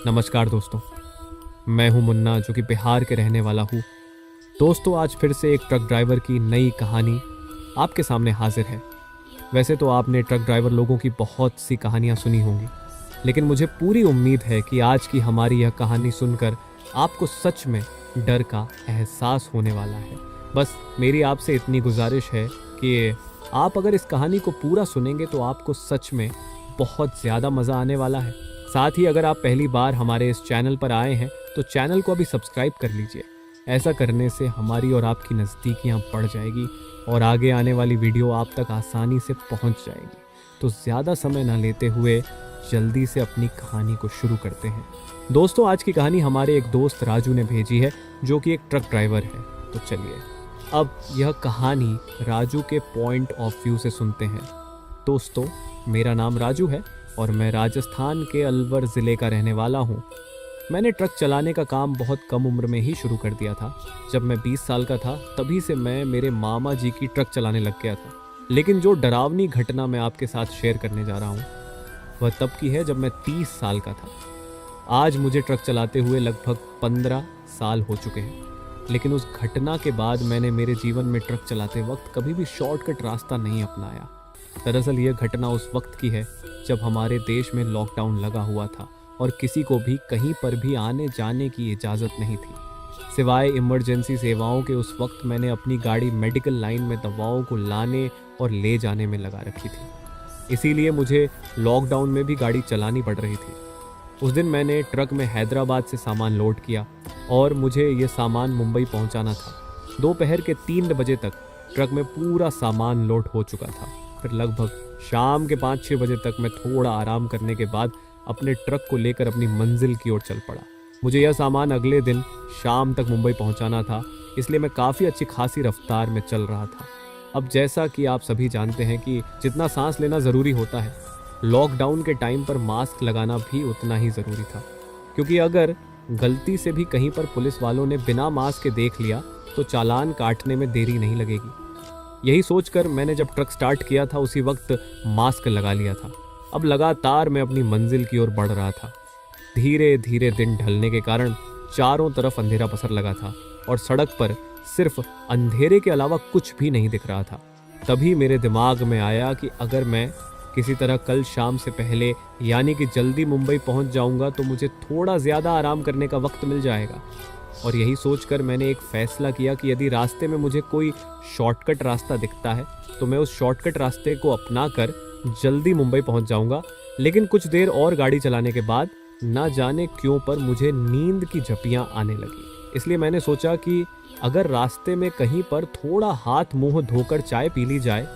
नमस्कार दोस्तों, मैं हूं मुन्ना जो कि बिहार के रहने वाला हूं। दोस्तों, आज फिर से एक ट्रक ड्राइवर की नई कहानी आपके सामने हाजिर है। वैसे तो आपने ट्रक ड्राइवर लोगों की बहुत सी कहानियां सुनी होंगी, लेकिन मुझे पूरी उम्मीद है कि आज की हमारी यह कहानी सुनकर आपको सच में डर का एहसास होने वाला है। बस मेरी आपसे इतनी गुजारिश है कि आप अगर इस कहानी को पूरा सुनेंगे तो आपको सच में बहुत ज़्यादा मज़ा आने वाला है। साथ ही अगर आप पहली बार हमारे इस चैनल पर आए हैं तो चैनल को अभी सब्सक्राइब कर लीजिए। ऐसा करने से हमारी और आपकी नज़दीकियाँ बढ़ जाएगी और आगे आने वाली वीडियो आप तक आसानी से पहुंच जाएगी। तो ज़्यादा समय ना लेते हुए जल्दी से अपनी कहानी को शुरू करते हैं। दोस्तों, आज की कहानी हमारे एक दोस्त राजू ने भेजी है जो कि एक ट्रक ड्राइवर है। तो चलिए अब यह कहानी राजू के पॉइंट ऑफ व्यू से सुनते हैं। दोस्तों, मेरा नाम राजू है और मैं राजस्थान के अलवर ज़िले का रहने वाला हूँ। मैंने ट्रक चलाने का काम बहुत कम उम्र में ही शुरू कर दिया था। जब मैं 20 साल का था तभी से मैं मेरे मामा जी की ट्रक चलाने लग गया था। लेकिन जो डरावनी घटना मैं आपके साथ शेयर करने जा रहा हूँ वह तब की है जब मैं 30 साल का था। आज मुझे ट्रक चलाते हुए लगभग 15 साल हो चुके हैं, लेकिन उस घटना के बाद मैंने मेरे जीवन में ट्रक चलाते वक्त कभी भी शॉर्टकट रास्ता नहीं अपनाया। दरअसल यह घटना उस वक्त की है जब हमारे देश में लॉकडाउन लगा हुआ था और किसी को भी कहीं पर भी आने जाने की इजाज़त नहीं थी सिवाय इमरजेंसी सेवाओं के। उस वक्त मैंने अपनी गाड़ी मेडिकल लाइन में दवाओं को लाने और ले जाने में लगा रखी थी, इसीलिए मुझे लॉकडाउन में भी गाड़ी चलानी पड़ रही थी। उस दिन मैंने ट्रक में हैदराबाद से सामान लोड किया और मुझे ये सामान मुंबई पहुंचाना था। दोपहर के 3 बजे तक ट्रक में पूरा सामान लोड हो चुका था। फिर लगभग शाम के 5-6 बजे तक मैं थोड़ा आराम करने के बाद अपने ट्रक को लेकर अपनी मंजिल की ओर चल पड़ा। मुझे यह सामान अगले दिन शाम तक मुंबई पहुंचाना था, इसलिए मैं काफ़ी अच्छी खासी रफ्तार में चल रहा था। अब जैसा कि आप सभी जानते हैं कि जितना सांस लेना ज़रूरी होता है, लॉकडाउन के टाइम पर मास्क लगाना भी उतना ही ज़रूरी था, क्योंकि अगर गलती से भी कहीं पर पुलिस वालों ने बिना मास्क के देख लिया तो चालान काटने में देरी नहीं लगेगी। यही सोचकर मैंने जब ट्रक स्टार्ट किया था उसी वक्त मास्क लगा लिया था। अब लगातार मैं अपनी मंजिल की ओर बढ़ रहा था। धीरे धीरे दिन ढलने के कारण चारों तरफ अंधेरा पसर लगा था और सड़क पर सिर्फ अंधेरे के अलावा कुछ भी नहीं दिख रहा था। तभी मेरे दिमाग में आया कि अगर मैं किसी तरह कल शाम से पहले यानी कि जल्दी मुंबई पहुंच जाऊंगा तो मुझे थोड़ा ज़्यादा आराम करने का वक्त मिल जाएगा। और यही सोचकर मैंने एक फ़ैसला किया कि यदि रास्ते में मुझे कोई शॉर्टकट रास्ता दिखता है तो मैं उस शॉर्टकट रास्ते को अपनाकर जल्दी मुंबई पहुंच जाऊंगा। लेकिन कुछ देर और गाड़ी चलाने के बाद ना जाने क्यों पर मुझे नींद की झपकियां आने लगी। इसलिए मैंने सोचा कि अगर रास्ते में कहीं पर थोड़ा हाथ मुंह धोकर चाय पी ली जाए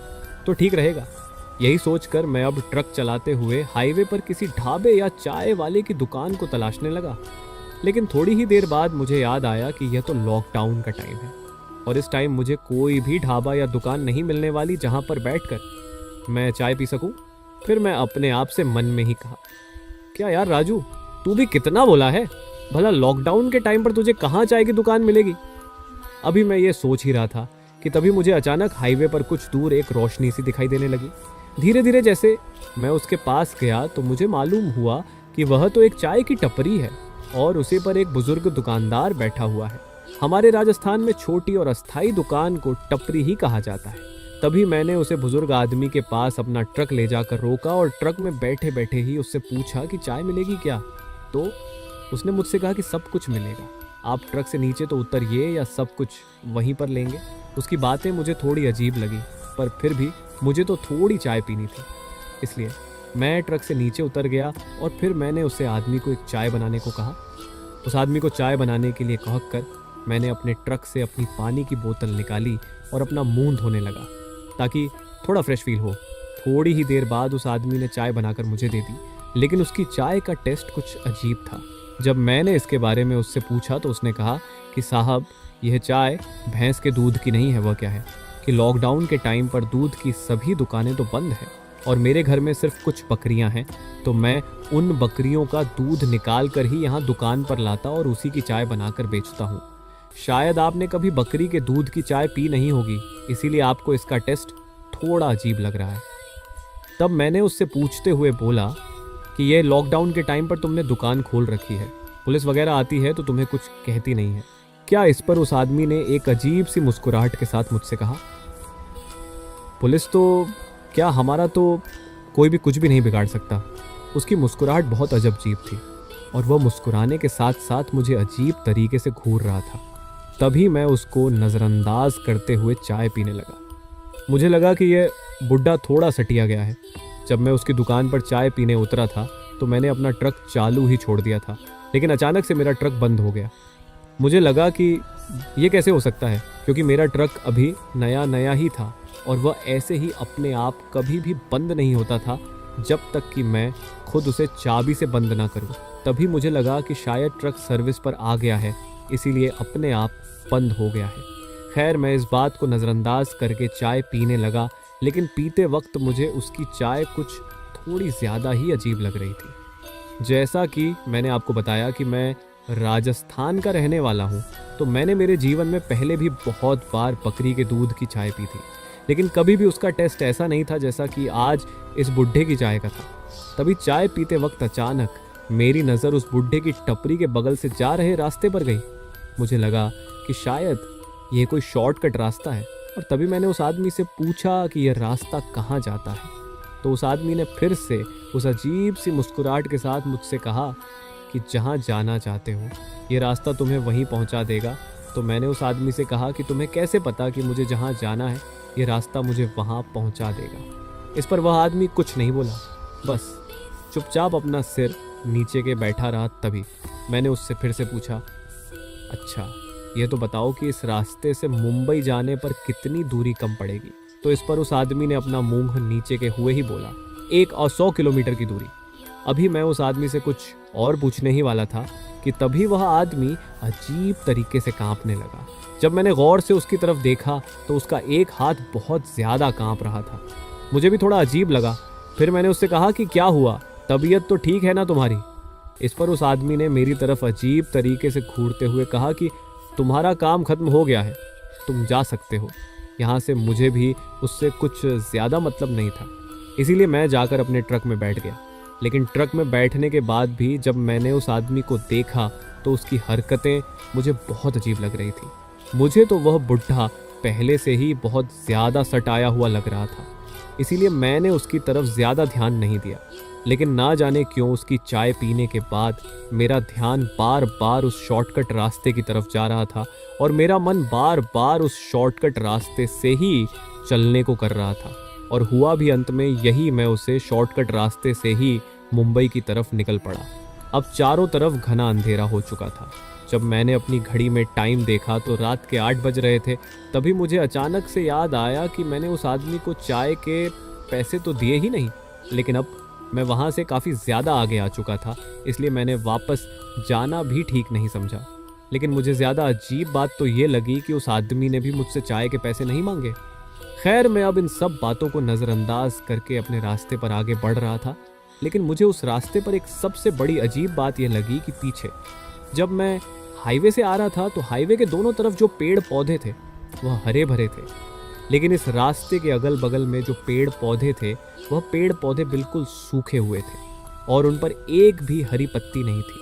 तो ठीक रहेगा। यही सोचकर मैं अब ट्रक चलाते हुए हाईवे पर किसी ढाबे या चाय वाले की दुकान को तलाशने लगा। लेकिन थोड़ी ही देर बाद मुझे याद आया कि यह तो लॉकडाउन का टाइम है और इस टाइम मुझे कोई भी ढाबा या दुकान नहीं मिलने वाली जहां पर बैठकर मैं चाय पी सकूं। फिर मैं अपने आप से मन में ही कहा, क्या यार राजू, तू भी कितना बोला है, भला लॉकडाउन के टाइम पर तुझे कहाँ चाय की दुकान मिलेगी। अभी मैं ये सोच ही रहा था कि तभी मुझे अचानक हाईवे पर कुछ दूर एक रोशनी सी दिखाई देने लगी। धीरे धीरे जैसे मैं उसके पास गया तो मुझे मालूम हुआ कि वह तो एक चाय की टपरी है और उसी पर एक बुजुर्ग दुकानदार बैठा हुआ है। हमारे राजस्थान में छोटी और अस्थाई दुकान को टपरी ही कहा जाता है। तभी मैंने उसे बुजुर्ग आदमी के पास अपना ट्रक ले जाकर रोका और ट्रक में बैठे बैठे ही उससे पूछा कि चाय मिलेगी क्या। तो उसने मुझसे कहा कि सब कुछ मिलेगा, आप ट्रक से नीचे तो उतरिए या सब कुछ वहीं पर लेंगे। उसकी बातें मुझे थोड़ी अजीब लगी, पर फिर भी मुझे तो थोड़ी चाय पीनी थी, इसलिए मैं ट्रक से नीचे उतर गया और फिर मैंने उसे आदमी को एक चाय बनाने को कहा। उस आदमी को चाय बनाने के लिए कहकर मैंने अपने ट्रक से अपनी पानी की बोतल निकाली और अपना मुंह धोने लगा ताकि थोड़ा फ्रेश फील हो। थोड़ी ही देर बाद उस आदमी ने चाय बनाकर मुझे दे दी, लेकिन उसकी चाय का टेस्ट कुछ अजीब था। जब मैंने इसके बारे में उससे पूछा तो उसने कहा कि साहब, यह चाय भैंस के दूध की नहीं है। वह क्या है कि लॉकडाउन के टाइम पर दूध की सभी दुकानें तो बंद हैं और मेरे घर में सिर्फ कुछ बकरियां हैं, तो मैं उन बकरियों का दूध निकाल कर ही यहाँ दुकान पर लाता और उसी की चाय बनाकर बेचता हूँ। शायद आपने कभी बकरी के दूध की चाय पी नहीं होगी, इसीलिए आपको इसका टेस्ट थोड़ा अजीब लग रहा है। तब मैंने उससे पूछते हुए बोला कि ये लॉकडाउन के टाइम पर तुमने दुकान खोल रखी है, पुलिस वगैरह आती है तो तुम्हें कुछ कहती नहीं है क्या? इस पर उस आदमी ने एक अजीब सी मुस्कुराहट के साथ मुझसे कहा, पुलिस तो क्या, हमारा तो कोई भी कुछ भी नहीं बिगाड़ सकता। उसकी मुस्कुराहट बहुत अजीब थी और वह मुस्कुराने के साथ साथ मुझे अजीब तरीके से घूर रहा था। तभी मैं उसको नज़रअंदाज करते हुए चाय पीने लगा। मुझे लगा कि यह बुड्ढा थोड़ा सटिया गया है। जब मैं उसकी दुकान पर चाय पीने उतरा था तो मैंने अपना ट्रक चालू ही छोड़ दिया था, लेकिन अचानक से मेरा ट्रक बंद हो गया। मुझे लगा कि ये कैसे हो सकता है, क्योंकि मेरा ट्रक अभी नया नया ही था और वह ऐसे ही अपने आप कभी भी बंद नहीं होता था जब तक कि मैं खुद उसे चाबी से बंद ना करूं। तभी मुझे लगा कि शायद ट्रक सर्विस पर आ गया है, इसीलिए अपने आप बंद हो गया है। खैर, मैं इस बात को नज़रअंदाज करके चाय पीने लगा, लेकिन पीते वक्त मुझे उसकी चाय कुछ थोड़ी ज़्यादा ही अजीब लग रही थी। जैसा कि मैंने आपको बताया कि मैं राजस्थान का रहने वाला हूँ, तो मैंने मेरे जीवन में पहले भी बहुत बार बकरी के दूध की चाय पी थी, लेकिन कभी भी उसका टेस्ट ऐसा नहीं था जैसा कि आज इस बुढ़े की चाय का था। तभी चाय पीते वक्त अचानक मेरी नज़र उस बुढ़े की टपरी के बगल से जा रहे रास्ते पर गई। मुझे लगा कि शायद ये कोई शॉर्टकट रास्ता है, और तभी मैंने उस आदमी से पूछा कि यह रास्ता कहाँ जाता है। तो उस आदमी ने फिर से उस अजीब सी मुस्कुराहट के साथ मुझसे कहा कि जहाँ जाना चाहते हो ये रास्ता तुम्हें वहीं पहुँचा देगा। तो मैंने उस आदमी से कहा कि तुम्हें कैसे पता कि मुझे जहाँ जाना है ये रास्ता मुझे वहाँ पहुँचा देगा। इस पर वह आदमी कुछ नहीं बोला, बस चुपचाप अपना सिर नीचे के बैठा रहा। तभी मैंने उससे फिर से पूछा, अच्छा ये तो बताओ कि इस रास्ते से मुंबई जाने पर कितनी दूरी कम पड़ेगी? तो इस पर उस आदमी ने अपना मुंह नीचे के हुए ही बोला, 100 किलोमीटर की दूरी। अभी मैं उस आदमी से कुछ और पूछने ही वाला था कि तभी वह आदमी अजीब तरीके से कांपने लगा। जब मैंने गौर से उसकी तरफ देखा तो उसका एक हाथ बहुत ज़्यादा कांप रहा था। मुझे भी थोड़ा अजीब लगा। फिर मैंने उससे कहा कि क्या हुआ, तबीयत तो ठीक है ना तुम्हारी? इस पर उस आदमी ने मेरी तरफ अजीब तरीके से घूरते हुए कहा कि तुम्हारा काम खत्म हो गया है, तुम जा सकते हो यहाँ से। मुझे भी उससे कुछ ज़्यादा मतलब नहीं था, इसीलिए मैं जाकर अपने ट्रक में बैठ गया। लेकिन ट्रक में बैठने के बाद भी जब मैंने उस आदमी को देखा तो उसकी हरकतें मुझे बहुत अजीब लग रही थी। मुझे तो वह बुढ़ा पहले से ही बहुत ज़्यादा सटाया हुआ लग रहा था, इसीलिए मैंने उसकी तरफ ज़्यादा ध्यान नहीं दिया। लेकिन ना जाने क्यों उसकी चाय पीने के बाद मेरा ध्यान बार बार उस शॉर्टकट रास्ते की तरफ जा रहा था और मेरा मन बार बार उस शॉर्टकट रास्ते से ही चलने को कर रहा था। और हुआ भी अंत में यही, मैं उसे शॉर्टकट रास्ते से ही मुंबई की तरफ निकल पड़ा। अब चारों तरफ घना अंधेरा हो चुका था। जब मैंने अपनी घड़ी में टाइम देखा तो रात के 8 बज रहे थे। तभी मुझे अचानक से याद आया कि मैंने उस आदमी को चाय के पैसे तो दिए ही नहीं, लेकिन अब मैं वहाँ से काफ़ी ज़्यादा आगे आ चुका था, इसलिए मैंने वापस जाना भी ठीक नहीं समझा। लेकिन मुझे ज़्यादा अजीब बात तो ये लगी कि उस आदमी ने भी मुझसे चाय के पैसे नहीं मांगे। खैर, मैं अब इन सब बातों को नज़रअंदाज करके अपने रास्ते पर आगे बढ़ रहा था। लेकिन मुझे उस रास्ते पर एक सबसे बड़ी अजीब बात यह लगी कि पीछे जब मैं हाईवे से आ रहा था तो हाईवे के दोनों तरफ जो पेड़ पौधे थे वह हरे भरे थे, लेकिन इस रास्ते के अगल बगल में जो पेड़ पौधे थे वह पेड़ पौधे बिल्कुल सूखे हुए थे और उन पर एक भी हरी पत्ती नहीं थी।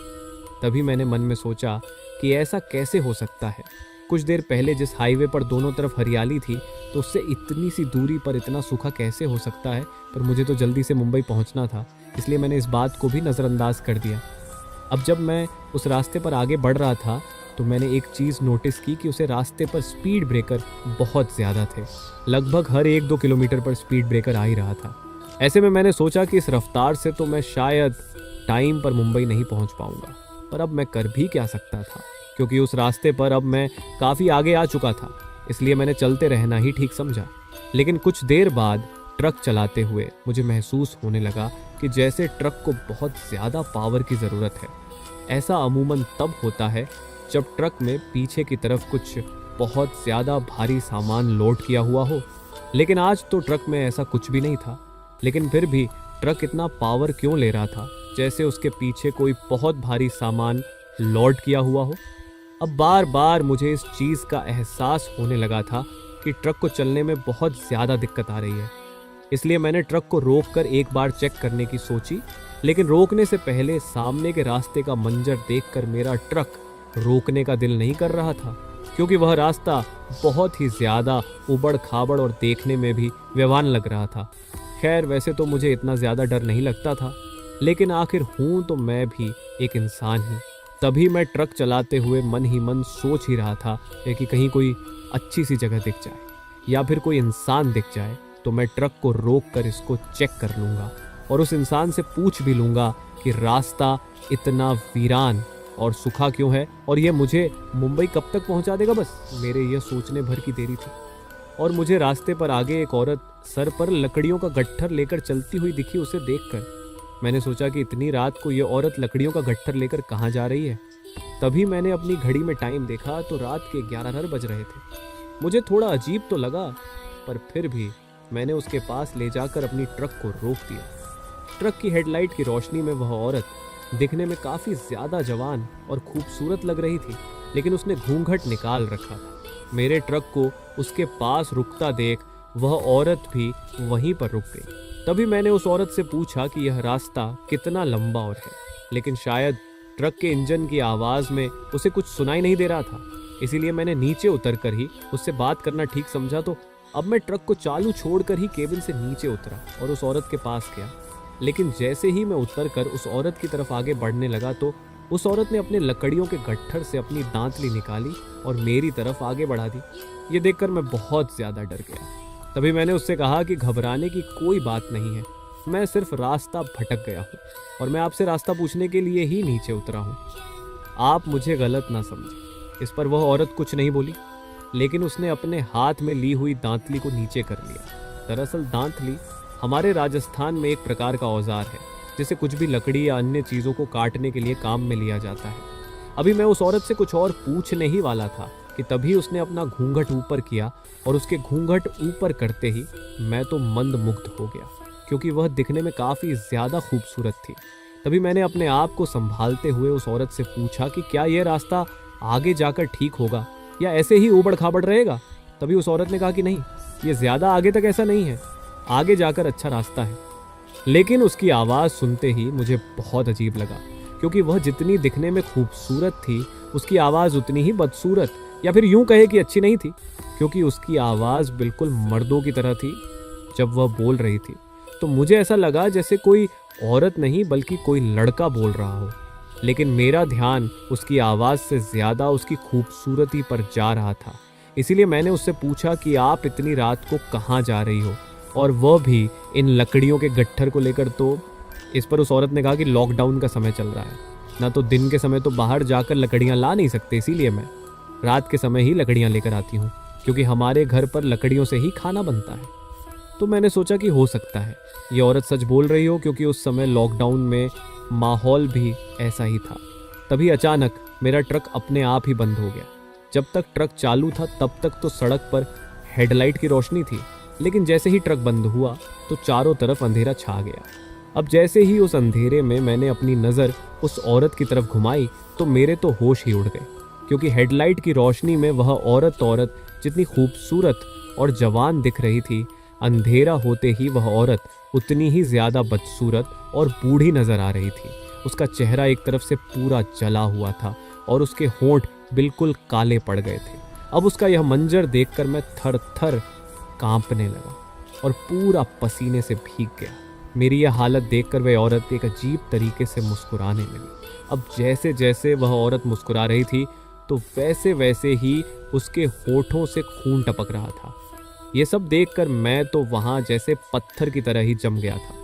तभी मैंने मन में सोचा कि ऐसा कैसे हो सकता है। कुछ देर पहले जिस हाईवे पर दोनों तरफ हरियाली थी तो उससे इतनी सी दूरी पर इतना सूखा कैसे हो सकता है। पर मुझे तो जल्दी से मुंबई पहुंचना था, इसलिए मैंने इस बात को भी नज़रअंदाज कर दिया। अब जब मैं उस रास्ते पर आगे बढ़ रहा था तो मैंने एक चीज़ नोटिस की कि उसे रास्ते पर स्पीड ब्रेकर बहुत ज़्यादा थे। लगभग हर 1-2 किलोमीटर पर स्पीड ब्रेकर आ ही रहा था। ऐसे में मैंने सोचा कि इस रफ्तार से तो मैं शायद टाइम पर मुंबई नहीं पहुंच पाऊंगा। पर अब मैं कर भी क्या सकता था, क्योंकि उस रास्ते पर अब मैं काफ़ी आगे आ चुका था, इसलिए मैंने चलते रहना ही ठीक समझा। लेकिन कुछ देर बाद ट्रक चलाते हुए मुझे महसूस होने लगा कि जैसे ट्रक को बहुत ज़्यादा पावर की ज़रूरत है। ऐसा अमूमन तब होता है जब ट्रक में पीछे की तरफ कुछ बहुत ज़्यादा भारी सामान लोड किया हुआ हो। लेकिन आज तो ट्रक में ऐसा कुछ भी नहीं था। लेकिन फिर भी ट्रक इतना पावर क्यों ले रहा था, जैसे उसके पीछे कोई बहुत भारी सामान लोड किया हुआ हो। अब बार बार मुझे इस चीज़ का एहसास होने लगा था कि ट्रक को चलने में बहुत ज़्यादा दिक्कत आ रही है। इसलिए मैंने ट्रक को रोककर एक बार चेक करने की सोची लेकिन रोकने से पहले सामने के रास्ते का मंजर देखकर मेरा ट्रक रोकने का दिल नहीं कर रहा था, क्योंकि वह रास्ता बहुत ही ज़्यादा उबड़ खाबड़ और देखने में भी बेवान लग रहा था। खैर, वैसे तो मुझे इतना ज़्यादा डर नहीं लगता था, लेकिन आखिर हूँ तो मैं भी एक इंसान ही। तभी मैं ट्रक चलाते हुए मन ही मन सोच ही रहा था कि कहीं कोई अच्छी सी जगह दिख जाए या फिर कोई इंसान दिख जाए तो मैं ट्रक को रोक कर इसको चेक कर लूँगा और उस इंसान से पूछ भी लूँगा कि रास्ता इतना वीरान और सूखा क्यों है और ये मुझे मुंबई कब तक पहुँचा देगा। बस मेरे यह सोचने भर की देरी थी और मुझे रास्ते पर आगे एक औरत सर पर लकड़ियों का गट्ठर लेकर चलती हुई दिखी। उसे देखकर मैंने सोचा कि इतनी रात को ये औरत लकड़ियों का गट्ठर लेकर कहाँ जा रही है। तभी मैंने अपनी घड़ी में टाइम देखा तो रात के 11 बज रहे थे। मुझे थोड़ा अजीब तो लगा, पर फिर भी मैंने उसके पास ले जाकर अपनी ट्रक को रोक दिया। ट्रक की हेडलाइट की रोशनी में वह औरत दिखने में काफ़ी ज़्यादा जवान और खूबसूरत लग रही थी, लेकिन उसने घूंघट निकाल रखा था। मेरे ट्रक को उसके पास रुकता देख वह औरत भी वहीं पर रुक गई। तभी मैंने उस औरत से पूछा कि यह रास्ता कितना लंबा और है, लेकिन शायद ट्रक के इंजन की आवाज़ में उसे कुछ सुनाई नहीं दे रहा था, इसीलिए मैंने नीचे उतरकर ही उससे बात करना ठीक समझा। तो अब मैं ट्रक को चालू छोड़कर ही केबिन से नीचे उतरा और उस औरत के पास गया। लेकिन जैसे ही मैं उतरकर उस औरत की तरफ आगे बढ़ने लगा तो उस औरत ने अपने लकड़ियों के गट्ठर से अपनी दांतली निकाली और मेरी तरफ आगे बढ़ा दी। ये देखकर मैं बहुत ज़्यादा डर गया। तभी मैंने उससे कहा कि घबराने की कोई बात नहीं है, मैं सिर्फ रास्ता भटक गया हूँ और मैं आपसे रास्ता पूछने के लिए ही नीचे उतरा हूँ। आप मुझे गलत ना समझें। इस पर वह औरत कुछ नहीं बोली, लेकिन उसने अपने हाथ में ली हुई दांतली को नीचे कर लिया। दरअसल दांतली हमारे राजस्थान में एक प्रकार का औजार है, जिसे कुछ भी लकड़ी या अन्य चीज़ों को काटने के लिए काम में लिया जाता है। अभी मैं उस औरत से कुछ और पूछने ही वाला था कि तभी उसने अपना घूंघट ऊपर किया और उसके घूंघट ऊपर करते ही मैं तो मंदमुग्ध हो गया, क्योंकि वह दिखने में काफ़ी ज़्यादा खूबसूरत थी। तभी मैंने अपने आप को संभालते हुए उस औरत से पूछा कि क्या यह रास्ता आगे जाकर ठीक होगा या ऐसे ही ऊबड़ खाबड़ रहेगा। तभी उस औरत ने कहा कि नहीं, ये ज़्यादा आगे तक ऐसा नहीं है, आगे जाकर अच्छा रास्ता है। लेकिन उसकी आवाज़ सुनते ही मुझे बहुत अजीब लगा, क्योंकि वह जितनी दिखने में खूबसूरत थी उसकी आवाज़ उतनी ही बदसूरत, या फिर यूं कहे कि अच्छी नहीं थी, क्योंकि उसकी आवाज़ बिल्कुल मर्दों की तरह थी। जब वह बोल रही थी तो मुझे ऐसा लगा जैसे कोई औरत नहीं बल्कि कोई लड़का बोल रहा हो, लेकिन मेरा ध्यान उसकी आवाज़ से ज़्यादा उसकी खूबसूरती पर जा रहा था। इसीलिए मैंने उससे पूछा कि आप इतनी रात को कहाँ जा रही हो, और वह भी इन लकड़ियों के गट्ठर को लेकर। तो इस पर उस औरत ने कहा कि लॉकडाउन का समय चल रहा है ना, तो दिन के समय तो बाहर जाकर लकड़ियाँ ला नहीं सकते, इसीलिए मैं रात के समय ही लकड़ियाँ लेकर आती हूँ, क्योंकि हमारे घर पर लकड़ियों से ही खाना बनता है। तो मैंने सोचा कि हो सकता है ये औरत सच बोल रही हो, क्योंकि उस समय लॉकडाउन में माहौल भी ऐसा ही था। तभी अचानक मेरा ट्रक अपने आप ही बंद हो गया। जब तक ट्रक चालू था तब तक तो सड़क पर हेडलाइट की रोशनी थी, लेकिन जैसे ही ट्रक बंद हुआ तो चारों तरफ अंधेरा छा गया। अब जैसे ही उस अंधेरे में मैंने अपनी नज़र उस औरत की तरफ घुमाई तो मेरे तो होश ही उड़ गए, क्योंकि हेडलाइट की रोशनी में वह औरत जितनी खूबसूरत और जवान दिख रही थी, अंधेरा होते ही वह औरत उतनी ही ज़्यादा बदसूरत और बूढ़ी नज़र आ रही थी। उसका चेहरा एक तरफ से पूरा जला हुआ था और उसके होंठ बिल्कुल काले पड़ गए थे। अब उसका यह मंजर देखकर मैं थर थर कांपने लगा और पूरा पसीने से भीग गया। मेरी यह हालत देखकर वह औरत एक अजीब तरीके से मुस्कुराने लगी। अब जैसे जैसे वह औरत मुस्कुरा रही थी तो वैसे वैसे ही उसके होठों से खून टपक रहा था। ये सब देखकर मैं तो वहाँ जैसे पत्थर की तरह ही जम गया था।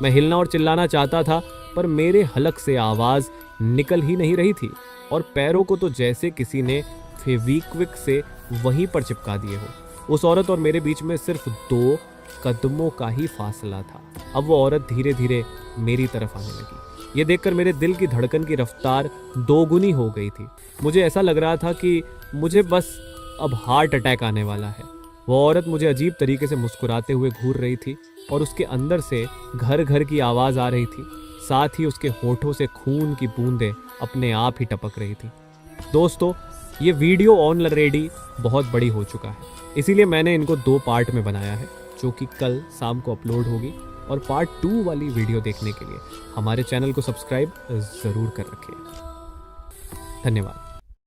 मैं हिलना और चिल्लाना चाहता था, पर मेरे हलक से आवाज़ निकल ही नहीं रही थी और पैरों को तो जैसे किसी ने फेविक्विक से वहीं पर चिपका दिए हो। उस औरत और मेरे बीच में सिर्फ 2 कदमों का ही फासला था। अब वो औरत धीरे धीरे मेरी तरफ आने लगी। ये देखकर मेरे दिल की धड़कन की रफ्तार 2 गुनी हो गई थी। मुझे ऐसा लग रहा था कि मुझे बस अब हार्ट अटैक आने वाला है। वो औरत मुझे अजीब तरीके से मुस्कुराते हुए घूर रही थी और उसके अंदर से घर घर की आवाज़ आ रही थी। साथ ही उसके होठों से खून की बूंदें अपने आप ही टपक रही थी। दोस्तों, ये वीडियो ऑलरेडी बहुत बड़ी हो चुका है, इसीलिए मैंने इनको 2 पार्ट में बनाया है, जो कि कल शाम को अपलोड होगी। और पार्ट 2 वाली वीडियो देखने के लिए हमारे चैनल को सब्सक्राइब ज़रूर कर रखें। धन्यवाद।